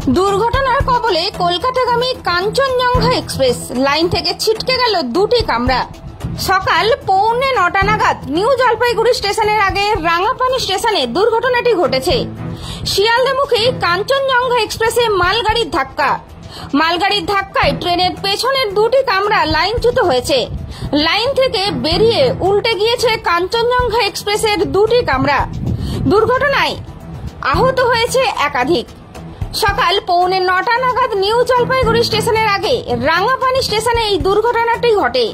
দুর্ঘটনার কবলে কলকাতাগামী Kanchenjunga express line থেকে ছিটকে গেল দুটি কামরা। সকাল 9:45 নাগাদ নিউ জলপাইগুড়ি স্টেশনের আগে রাঙাপানি স্টেশনে দুর্ঘটনাটি ঘটেছে। শিয়ালদামুখী কাঞ্চনজঙ্ঘা এক্সপ্রেসে মালগাড়ির ধাক্কা। মালগাড়ির ধাক্কায় ট্রেনের পেছনের দুটি কামরা লাইনচ্যুত হয়েছে। লাইন থেকে বেরিয়ে উল্টে গিয়েছে কাঞ্চনজঙ্ঘা এক্সপ্রেসের দুটি কামরা। দুর্ঘটনায় আহত হয়েছে একাধিক। সকাল 9:45 নাগাদ নিউ জলপাইগুড়ি স্টেশনের আগে রাঙাপানি স্টেশনে এই দুর্ঘটনাটি ঘটে।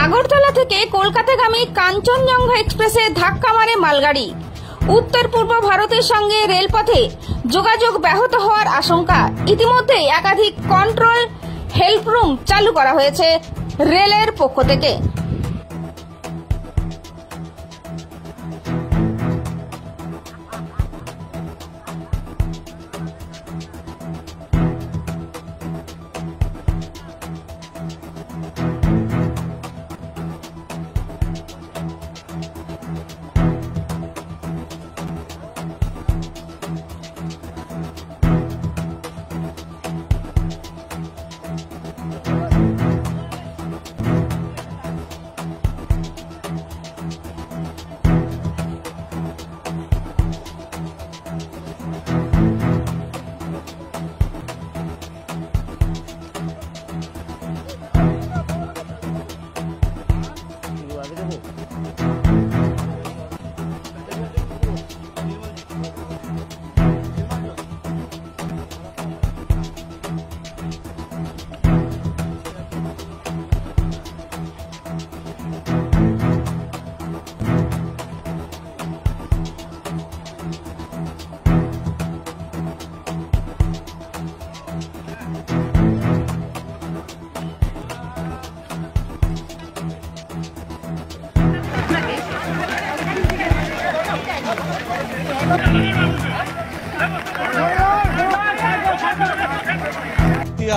আগরতলা থেকে কলকাতাগামী কাঞ্চনজঙ্ঘা এক্সপ্রেসে ধাক্কা মারে মালগাড়ি। উত্তর পূর্ব ভারতের সঙ্গে রেলপথে যোগাযোগ ব্যাহত হওয়ার আশঙ্কা। ইতিমধ্যেই একাধিক কন্ট্রোল হেল্প রুম চালু করা হয়েছে রেলের পক্ষ থেকে।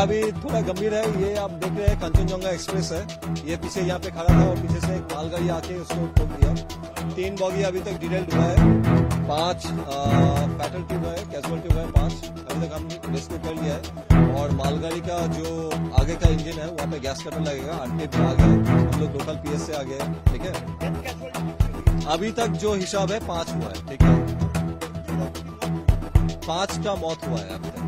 अभी थोड़ा गंभीर है। ये आप देख रहे हैं कंचनजंगा एक्सप्रेस है। ये पीछे यहाँ पे खड़ा था और पीछे से एक मालगाड़ी आके उसको ठोक दिया। 3 बॉगी अभी तक डिटेल्ड हुआ है, 5 फैटलिटी हुआ है, कैजुअलिटी हुआ है 5। अभी तक हमने रेस्क्यू कर लिया है। और मालगाड़ी का जो आगे का इंजन है वहाँ पे गैस कटर लगेगा। आरटीएफ आ गया, हम लोग लोकल पीएस से आ गए। ठीक है, अभी तक जो हिसाब है 5 हुआ है। ठीक है, 5 का मौत हुआ है अभी तक।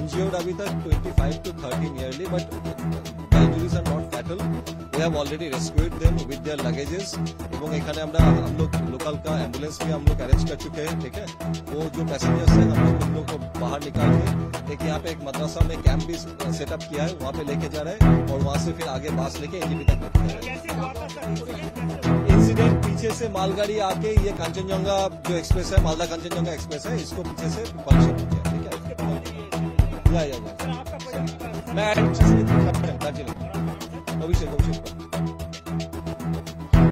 Injured अभी तक 25 to 30 nearly, but the injuries are not fatal. We have already rescued them with their luggages. এবং এখানে हम लोग लोकल का एम्बुलेंस भी हम लोग अरेंज कर चुके हैं। ठीक है, वो जो पैसेंजर्स हैं हम लोग उन लोग को बाहर निकाल के एक यहाँ पे एक मदरसा में कैंप भी सेटअप किया है, वहाँ पे लेके जा रहे हैं और वहाँ से फिर आगे बस लेके एनजीपी तक लेके जा रहे हैं। इंसिडेंट पीछे से मालगाड़ी आके ये कांचनजंगा जो एक्सप्रेस है, मालदा कांचनजंगा एक्सप्रेस है, इसको पीछे से पंक्चर हो गया। ठीक है, मैं अभिषेक